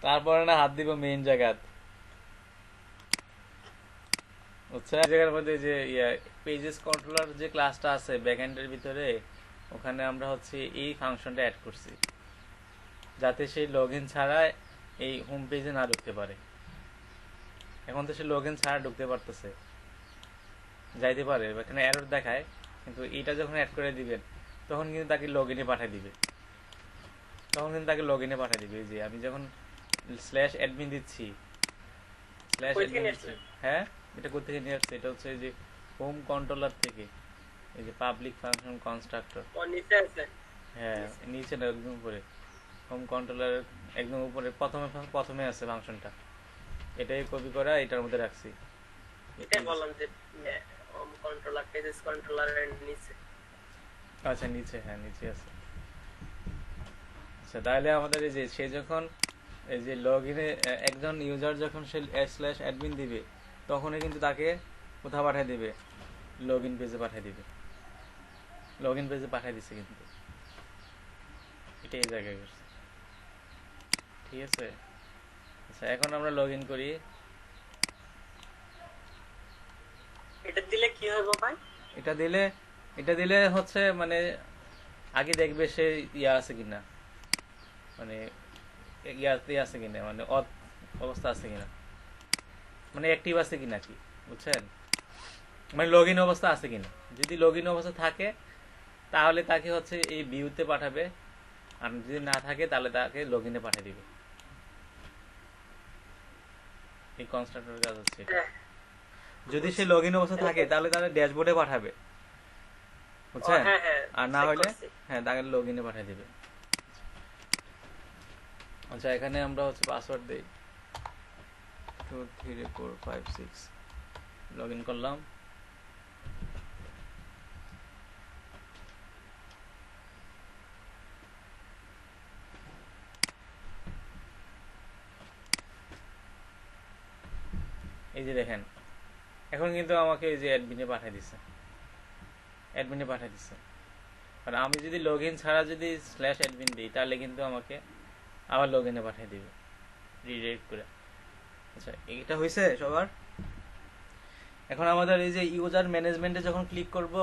তারপরে না হাত দিব মেন জায়গা। বুঝছেন? জায়গার মধ্যে যে পেজেস কন্ট্রোলার যে ক্লাসটা আছে ব্যাকএন্ডের ভিতরে, ওখানে আমরা হচ্ছে এই ফাংশনটা অ্যাড করছি, যাতে সেই লগ ইন ছাড়া এই হোম পেজে না ঢুকতে পারে। এখন তো সে লগ ইন ছাড়া ঢুকতে পারতেছে, যাইতে পারে, এখানে এরর দেখায়, কিন্তু এটা যখন অ্যাড করে দিবেন তখন কিন্তু তাকে লগ ইনে পাঠিয়ে দিবে, যে আমি যখন /admin দিচ্ছি, হ্যাঁ এটা কোথেকে নিয়ে আসছে, এটা হচ্ছে যে হোম কন্ট্রোলার থেকে, এই যে পাবলিক ফাংশন কনস্ট্রাক্টর, হ্যাঁ নিচে না একদম উপরে, হোম কন্ট্রোলার একদম উপরে প্রথমে আছে ফাংশনটা, এটাই কপি করা এটার মধ্যে রাখছি। এটাই বললাম যে হোম কন্ট্রোলার, পেজেস কন্ট্রোলারের নিচে। আচ্ছা নিচে, হ্যাঁ নিচে আছে। আচ্ছা তাহলে আমাদের এই যে সে যখন এই যে লগ ইনে একজন ইউজার যখন সে /admin দিবে, তখনই কিন্তু তাকে কোথাও পাঠিয়ে দিবে, লগ ইন পেজে পাঠিয়ে দিবে। লগ ইন পেজে পাঠিয়ে দিচ্ছে কিন্তু, এটা এই জায়গায় করছে, ঠিক আছে। আচ্ছা এখন আমরা লগ ইন করি। এটা দিলে কি হবে ভাই? এটা দিলে হচ্ছে মানে আগে দেখবে সে ইয়া আছে কিনা, মানে ইয়াতে আছে কিনা, মানে অবস্থা আছে কিনা, মানে অ্যাক্টিভ আছে কিনা, কি বুঝছেন, মানে লগ ইন অবস্থা আছে কিনা। যদি লগ ইন অবস্থা থাকে তাহলে তাকে হচ্ছে এই ভিউতে পাঠাবে, আর যদি না থাকে তাহলে তাকে লগ ইনে পাঠিয়ে দিবে। এই কনস্ট্রাক্টরের কাজ হচ্ছে এটা। যদি সে লগ ইন অবস্থা থাকে তাহলে তাহলে ড্যাশবোর্ডে পাঠাবে, বুঝছেন, আর না হলে হ্যাঁ তাকে লগ ইনে পাঠিয়ে দিবে। আচ্ছা এখানে আমরা হচ্ছে পাসওয়ার্ড দেই 23456, লগ ইন করলাম। এই যে দেখেন এখন কিন্তু আমাকে এই যে অ্যাডমিনে পাঠিয়ে দিচ্ছে আর আমি যদি লগইন ছাড়া যদি /admin দিই তাহলে কিন্তু আমাকে আবার লগইনে পাঠিয়ে দিবে রিডাইরেক্ট করে। আচ্ছা এটা হয়েছে সবার। এখন আমাদের এই যে ইউজার ম্যানেজমেন্টে যখন ক্লিক করব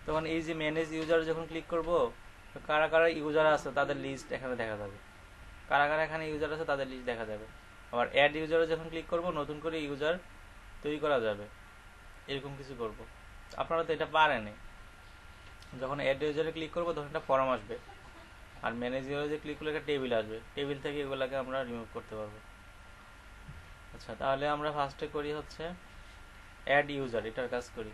তখন এই যে ম্যানেজ ইউজার যখন ক্লিক করব তো কারা কারা ইউজার আছে তাদের লিস্ট এখানে দেখা যাবে, কারা কারা এখানে ইউজার আছে তাদের লিস্ট দেখা যাবে। আবার অ্যাড ইউজারে যখন ক্লিক করব নতুন করে ইউজার তৈরি করা যাবে, এরকম কিছু করব। আপনারা তো এটা পারেনই। যখন অ্যাড ইউজারে ক্লিক করব তখন একটা ফর্ম আসবে আর ম্যানেজ ইউজারে ক্লিক করলে একটা টেবিল আসবে, টেবিল থেকে এগুলোকে আমরা রিমুভ করতে পারবো। আচ্ছা তাহলে আমরা ফার্স্টে করি হচ্ছে অ্যাড ইউজার, এটার কাজ করি।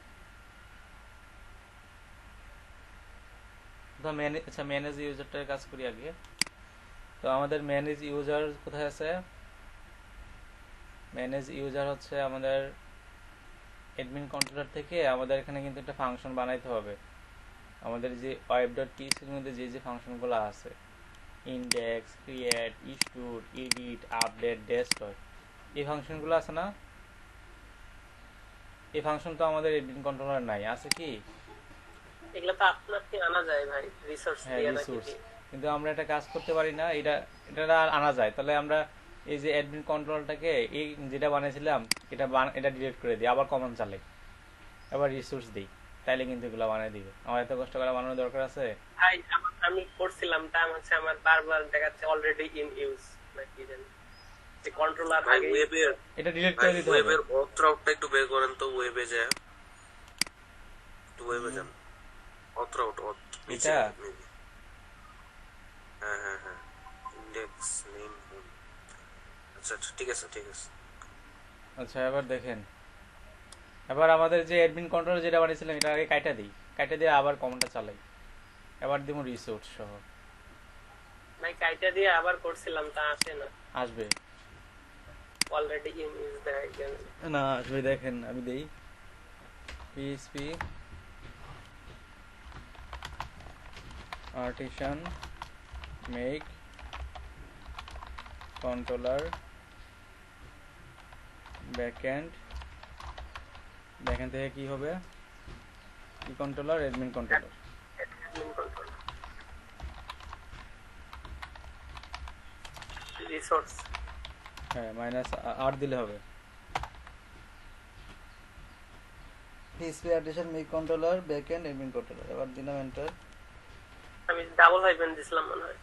আচ্ছা ম্যানেজ ইউজারটার কাজ করি আগে। তো আমাদের ম্যানেজ ইউজার কোথায় আছে? ম্যানেজ ইউজার হচ্ছে আমাদের অ্যাডমিন কন্ট্রোলার থেকে আমাদের এখানে কিন্তু একটা ফাংশন বানাইতে হবে। আমাদের যে web.php এর মধ্যে যে ফাংশনগুলো আছে index, create, store, edit, update, destroy, এই ফাংশনগুলো আছে না? এই ফাংশন তো আমাদের অ্যাডমিন কন্ট্রোলার নাই, আছে কি? এগুলো তো আপনাকে আনা যায় ভাই, রিসোর্স দিয়ে নাকি? কিন্তু আমরা এটা কাজ করতে পারি না, এটা আনা যায়। তাহলে আমরা এই যে অ্যাডমিন কন্ট্রোলটাকে এই যেটা বানিয়েছিলাম এটা ডিলিট করে দিই, আবার কমান্ড চালাই, আবার রিসোর্স দিই, তাইলে কিন্তু এগুলো বানিয়ে দিবে। আমার এত কষ্ট করে বানানোর দরকার আছে? ভাই আমি করছিলাম টাইম হচ্ছে আমার বারবার দেখাচ্ছে অলরেডি ইন ইউজ নাকি জানি যে কন্ট্রোলার আগে এটা ডিলিট করে দিতে হবে। ওয়েবের অথ রাউটটা একটু বের করেন তো, ওয়েবে যায় একটু ওয়েবে যান, অথ রাউট এটা হ্যাঁ ইনডেক্স নেম। আচ্ছা ঠিক আছে। আচ্ছা এবার দেখেন, এবার আমাদের যে অ্যাডমিন কন্ট্রোল যেটা বানিয়েছিলাম এটা আগে কাটা দিয়ে আবার কমান্ডটা চালাই, এবার দিব রিসোর্স সহ। ভাই কাইটা দিয়ে আবার করছিলাম তা আসে না। আসবে অলরেডি ইন ইউজ দেখাই না, আসবে। দেখেন আমি দেই php artisan make controller backend থেকে কি হবে? কি কন্ট্রোলার? Admin controller. রিসোর্স হ্যাঁ -r দিলে হবে। php artisan make controller backend admin controller, এবার দিলাম এন্টার। আমি ডাবল হাইফেন দিছিলাম মনে হয়।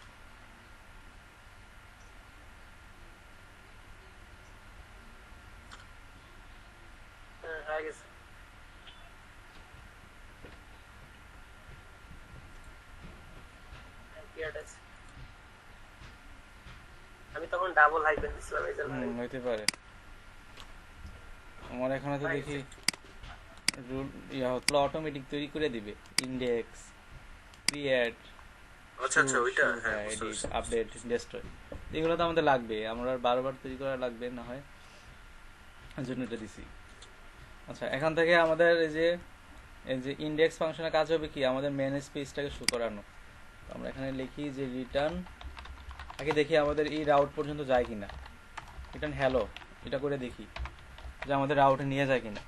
হয়ে গেছে। আমি তখন ডাবল হাইফেন দিছিলাম এই জন্য হইতে পারে। আমার এখানে তো দেখি রুল হলো অটোমেটিক তৈরি করে দিবে, ইনডেক্স, ক্রিয়েট, আচ্ছা ওইটা এডিট, আপডেট, ডেস্ট্রয়, এগুলো তো আমাদের লাগবে, আমরা বারবার তৈরি করা লাগবে না হয়, এর জন্য এটা দিছি। আচ্ছা এখান থেকে আমাদের এই যে ইনডেক্স ফাংশনের কাজ হবে কি? আমাদের মেন স্পেসটাকে শো করানো। আমরা এখানে লিখি যে রিটার্ন, আগে দেখি আমাদের এই রাউট পর্যন্ত যায় কিনা, রিটার্ন হ্যালো, এটা করে দেখি যে আমাদের রাউটে নিয়ে যায় কিনা।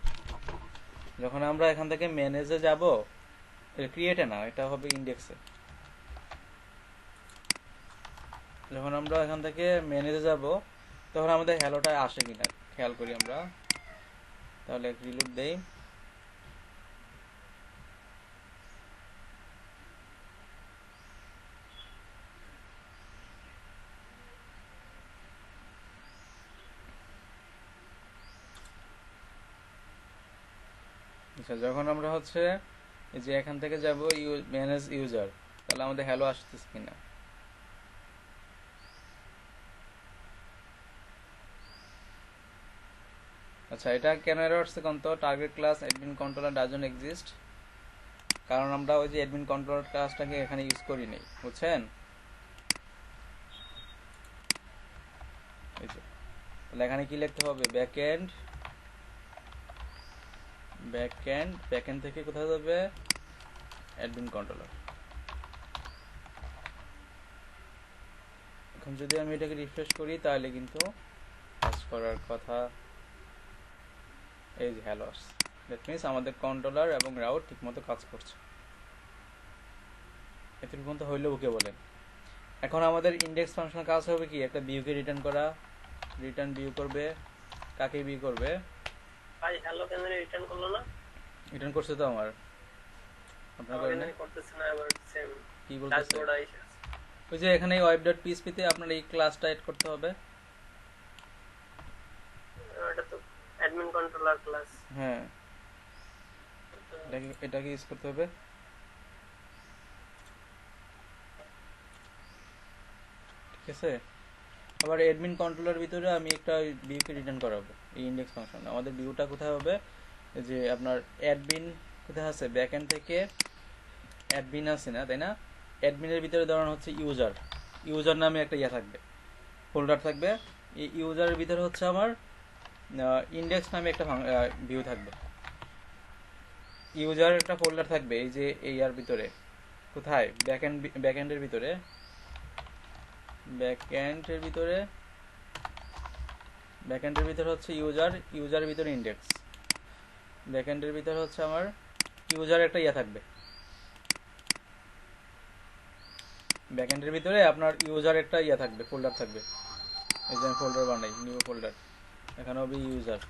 যখন আমরা এখান থেকে ম্যানেজে যাব, ক্রিয়েটে না, এটা হবে ইনডেক্সে। যখন আমরা এখান থেকে ম্যানেজে যাব তখন আমাদের হ্যালোটা আসে কিনা খেয়াল করি আমরা। তাহলে রিলোড দেই, আচ্ছা যখন আমরা হচ্ছে এই যে এখান থেকে যাব ম্যানেজ ইউজার, তাহলে আমাদের হ্যালো আসতেছে কিনা। আচ্ছা এটা কেন এরর আসছে কোন তো? Target class admin controller doesn't exist, কারণ আমরা ওই যে অ্যাডমিন কন্ট্রোলার ক্লাসটাকে এখানে ইউজ করি নাই, বুঝছেন? এই যে তাহলে এখানে কি লিখতে হবে? ব্যাকএন্ড থেকে কোথায় যাবে? Admin controller. এখন যদি আমি এটাকে রিফ্রেশ করি তাহলে কিন্তু কাজ করার কথা এই যে হ্যালো আসছে, দ্যাট মিনস আমাদের কন্ট্রোলার এবং রাউট ঠিকমতো কাজ করছে। এতটুকু পর্যন্ত হইলেও ওকে বলেন। এখন আমাদের ইন্ডেক্স ফাংশন কাজ হবে কি, একটা ভিউকে রিটার্ন করা, রিটার্ন ভিউ করবে, কাকে ভিউ করবে? ভাই হ্যালো কেন রিটার্ন করলো না? রিটার্ন করছে তো আমার, আপনার কারণে করতেছে না। আবার সেম কি বলতেছে, ড্যাশবোর্ড আইছে। ওই যে এখানে web.php তে আপনার এই ক্লাসটা এড করতে হবে। এটা তো অ্যাডমিন কন্ট্রোলার ক্লাস। হ্যাঁ, এটাকে ইউজ করতে হবে। ঠিক আছে, আবার অ্যাডমিন কন্ট্রোলার ভিতরে আমি একটা ভিউকে রিটার্ন করাবো এই ইন্ডেক্স ফাংশন। আমাদের ভিউটা কোথায় হবে, যে আপনার অ্যাডমিন কোথায় আছে, ব্যাকএন্ড থেকে অ্যাডমিন আছে না, তাই না? অ্যাডমিনের ভিতরে ধরুন হচ্ছে ইউজার, ইউজার নামে একটা ইয়ে থাকবে, ফোল্ডার থাকবে। এই ইউজারের ভিতরে হচ্ছে আমার ইন্ডেক্স নামে একটা ভিউ থাকবে, ইউজার একটা ফোল্ডার থাকবে এই যে এই আর ভিতরে। কোথায়? ব্যাকএন্ডের ভিতরে, ব্যাকএন্ডের ভিতরে হচ্ছে ইউজার, ইউজারের ভিতরে ইন্ডেক্স, ব্যাকএন্ডের ভিতরে হচ্ছে আমার ইউজার একটা ইয়ে থাকবে, ব্যাকএন্ডের ভিতরে আপনার ইউজার একটা ইয়ে থাকবে, ফোল্ডার থাকবে। এই যে আমি ফোল্ডার বানাই, নিউ ফোল্ডার, এখানে হবে ইউজার,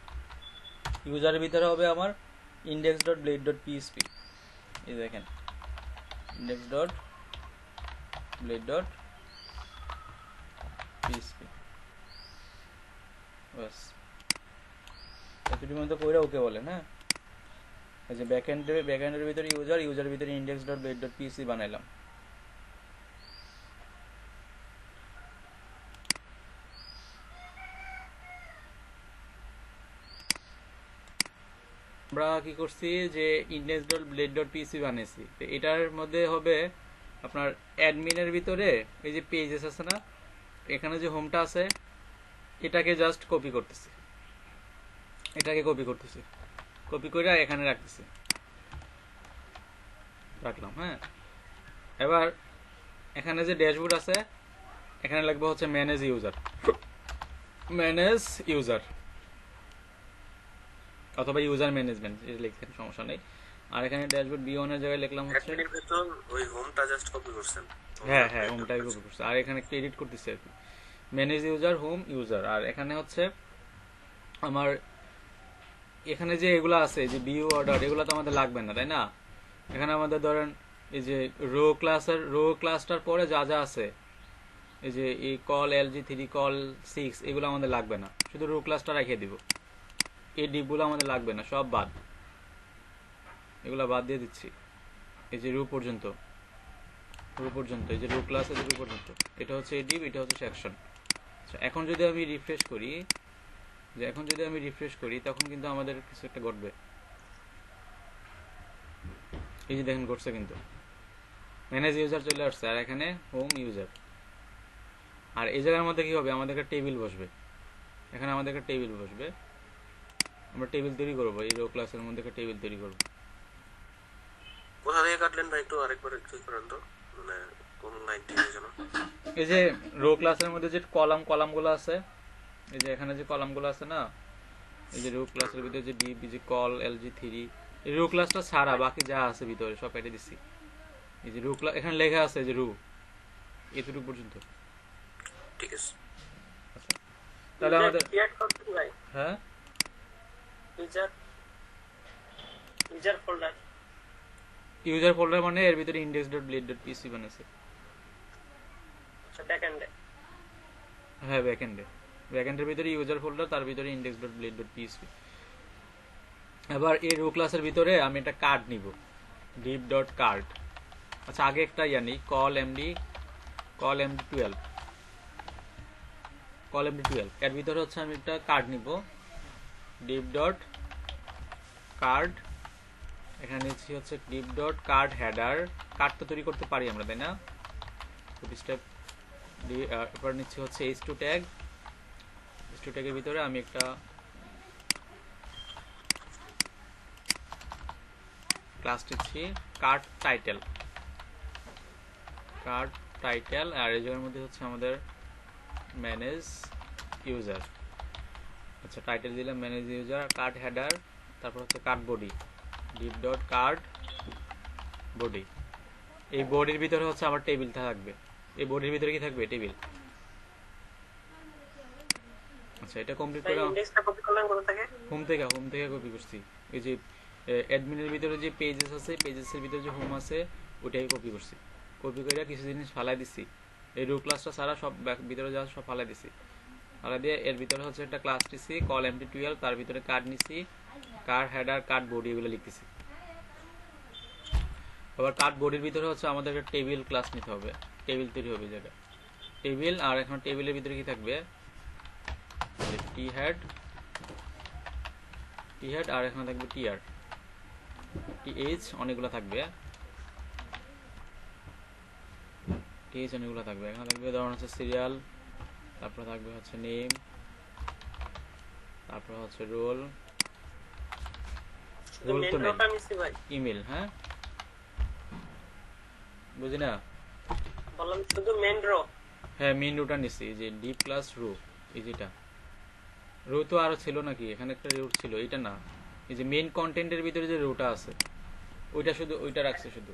ইউজারের ভিতরে হবে আমার index.blade.php। এই দেখেন index.blade.php, বাস এতটুকুর মধ্যে কইরা ওকে বলে না। এই যে ব্যাকএন্ডের ভিতরে ইউজার, ইউজারের ভিতরে index.blade.php বানাইলাম। আমরা কি করছি, যে index.blade.php বানিয়েছি, তো এটার মধ্যে হবে আপনার অ্যাডমিনের ভিতরে এই যে পেজেস আছে না, এখানে যে হোমটা আছে এটাকে জাস্ট কপি করতেছি, এটাকে কপি করতেছি, কপি করে এখানে রাখতেছি, রাখলাম। হ্যাঁ, এবার এখানে যে ড্যাশবোর্ড আছে এখানে লাগবে হচ্ছে ম্যানেজ ইউজার অথবা ইউজার ম্যানেজমেন্ট, এটা লিখতেন সমস্যা নেই। আর এখানে ড্যাশবোর্ড B1 এর জায়গায় লিখলাম হচ্ছে অ্যাডমিনের ভিতর ওই হোমটা জাস্ট কপি করছেন। হ্যাঁ হ্যাঁ, হোমটাই কপি করছে, আর এখানে একটু এডিট করতেছি আর কি, ম্যানেজ ইউজার, হোম ইউজার। আর এখানে হচ্ছে আমার এখানে যে এগুলো আছে, যে ভিউ অর্ডার, এগুলো তো আমাদের লাগবে না, তাই না? এখানে আমাদের ধরেন এই যে রো ক্লাসটার পরে যা যা আছে, এই যে এই কল LG3, কল 6, এগুলো আমাদের লাগবে না, শুধু রো ক্লাসটা রেখে দিব। এই ডিপগুলো আমাদের লাগবে না, সব বাদ, এগুলো বাদ দিয়ে দিচ্ছি। এই যে রো পর্যন্ত, এই যে রো ক্লাস আছে রো পর্যন্ত, এটা হচ্ছে এই ডিপ, এটা হচ্ছে সেকশন। আচ্ছা, এখন যদি আমি রিফ্রেশ করি, তখন কিন্তু আমাদের কিছু একটা ঘটবে। এই যে দেখেন ঘটছে, কিন্তু ম্যানেজ ইউজার চলে আসছে, আর এখানে হোম ইউজার। আর এই জায়গার মধ্যে কি হবে, আমাদের একটা টেবিল বসবে, এখানে আমাদের একটা টেবিল বসবে, আমরা টেবিল তৈরি করবো, এই রো ক্লাসের মধ্যে একটা টেবিল তৈরি করবো। কোথা থেকে কাটলেন ভাই, একটু আরেকবার একটু করেন তো, মানে কোন লাইন থেকে যেন। এই যে রো ক্লাসের মধ্যে যে কলামগুলো আছে, এই যে এখানে যে কলামগুলো আছে না, এই যে রো ক্লাসের ভিতরে যে ডিপ, যে কল LG3, এই রো ক্লাসটা ছাড়া বাকি যা আছে ভিতরে সব কেটে দিচ্ছি। এই যে রো ক্লাস এখানে লেখা আছে যে রো, এতটুকু পর্যন্ত। ঠিক আছে, তাহলে আমাদের ভাই হ্যাঁ ইউজার ফোল্ডার মানে এর ভিতরে index.blade.php বানাইছে। আচ্ছা, ব্যাকএন্ডে, হ্যাঁ ব্যাকএন্ডের ভিতরে ইউজার ফোল্ডার, তার ভিতরে index.blade.php। এবার এই রো ক্লাসের ভিতরে আমি একটা কার্ড নিব, div.card। আচ্ছা, আগে একটা জানি call md12, এর ভিতরে হচ্ছে আমি একটা কার্ড নিব, div.card। এখানে নিচ্ছি হচ্ছে div.card হেডার, কার্ড তো তৈরি করতে পারি আমরা, তাই না? স্টেপ এরপর নিচ্ছি হচ্ছে h2 ট্যাগের ভিতরে আমি একটা ক্লাস দিচ্ছি কার্ড টাইটেল, আর এই জায়গার মধ্যে হচ্ছে আমাদের ম্যানেজ ইউজার। আচ্ছা, টাইটেল দিলাম ম্যানেজ ইউজার, কার্ড হেডার তারপর হচ্ছে card body, deep dot card body. এই বডির ভিতরে হচ্ছে আমার টেবিল থাকবে। এই বডির ভিতরে কি থাকবে? টেবিল। আচ্ছা, এটা কমপ্লিট করে ইন্ডেক্সটা কপি করলাম কোথা থেকে? হোম থেকে কপি করছি। এই যে অ্যাডমিনের ভিতরে যে পেজেস আছে, পেজেসের ভিতরে যে হোম আছে ওইটাই কপি করছি। কপি করে কিছু জিনিস ফালাই দিছি, এই রো ক্লাসটা ছাড়া সব ভিতরে যা সব ফালাই দিছি। ফালাই দিয়ে এর ভিতরে হচ্ছে একটা ক্লাস নিছি কল empty12, তার ভিতরে কার্ড নিছি, কার্ড হেডার, কার্ড বডি এগুলো লিখতেছি। আবার কার্ড বডির ভিতরে হচ্ছে আমাদের একটা টেবিল ক্লাস নিতে হবে, টেবিল তৈরি হবে জায়গায় টেবিল। আর এখন টেবিলের ভিতরে কি থাকবে? টি হেড আর এখানে থাকবে টিআর, টিএইচ অনেকগুলো থাকবে, টিএইচ অনেকগুলো থাকবে। এখানে থাকবে ধরুন হচ্ছে সিরিয়াল, তারপর থাকবে হচ্ছে নেম, তারপর হচ্ছে রোল তো নেই, ইমেল। হ্যাঁ, বুঝি না, বললাম শুধু মেইন রো। হ্যাঁ, মেইন রোটা নিছি, যে ডি প্লাস রো, এই যেটা রো তো আরো ছিল নাকি? এখানে একটা রো ছিল, এটা না, এই যে মেইন কন্টেন্টের ভিতরে যে রোটা আছে ওইটা শুধু ওইটা রাখছে শুধু,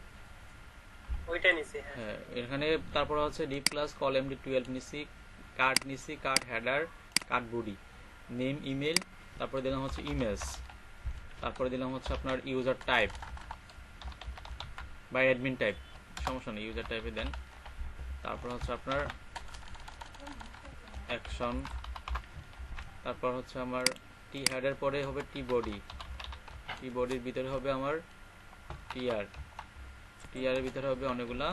ওইটা নিছি। হ্যাঁ, এখানে তারপর হচ্ছে ডি প্লাস কল empty12 নিছি, কার্ড নিছি, card header, card body, name, email, তারপরে দিলাম হচ্ছে ইমেজ, তারপরে দিলাম হচ্ছে আপনার ইউজার টাইপ বা অ্যাডমিন টাইপ, সমস্যা নেই, ইউজার টাইপে দেন। তারপর হচ্ছে আপনার অ্যাকশন, তারপর হচ্ছে আমার টি হেডের পরে হবে টি বডি, টি বডির ভিতরে হবে আমার টিআর, টিআর এর ভিতরে হবে অনেকগুলা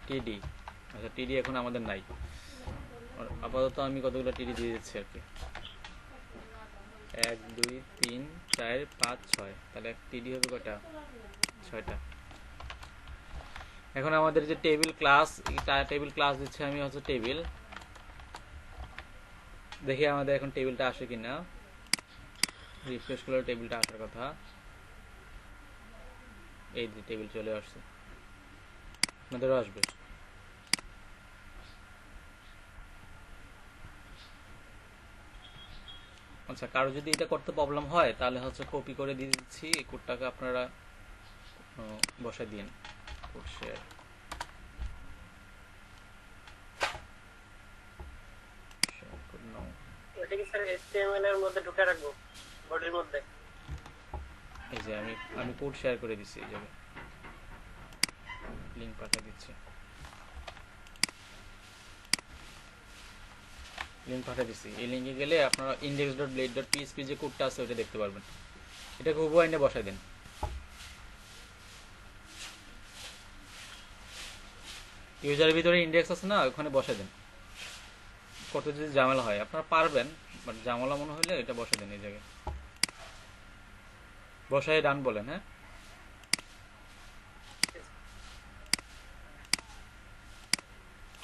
টিডি। আচ্ছা, টিডি এখন আমাদের নাই, আপাতত আমি কতগুলো টিডি দিয়ে দিচ্ছি আর কি, 1 2 3 4 5 6, তাহলে টিডি হবে কয়টা? 6টা। এখন আমাদের যে টেবিল ক্লাস, টেবিল ক্লাস দিচ্ছে আমি হচ্ছে টেবিল, দেখি আমাদের এখন টেবিলটা আসে কিনা। রিফ্রেশ করলে টেবিলটা আসার কথা, এই যে টেবিল চলে আসছে, আপনাদেরও আসবে। আচ্ছা, কারো যদি এটা করতে প্রবলেম হয় তাহলে হচ্ছে কপি করে দিয়ে দিচ্ছি, এই কোডটাকে আপনারা বসাই দিন, কোড শেয়ার। এটা কি স্যার HTML এর মধ্যে ঢুকে রাখবো বডির মধ্যে? এই যে আমি কোড শেয়ার করে দিচ্ছি, এই জায়গায় লিংক পাঠিয়ে দিচ্ছি, লিংক পাঠিয়ে দিচ্ছি। এই লিংকে গেলে আপনারা index.blade.php যে কোডটা আছে ওটা দেখতে পারবেন। এটাকে হুবহু এনে বসাই দেন। ইউজারের ভিতরে ইন্ডেক্স আছে না, ওখানে বসাই দেন। করতে যদি ঝামেলা হয়, আপনারা পারবেন, বাট ঝামেলা মনে হলে এটা বসাই দেন, এই জায়গায় বসাই ডান বলেন। হ্যাঁ,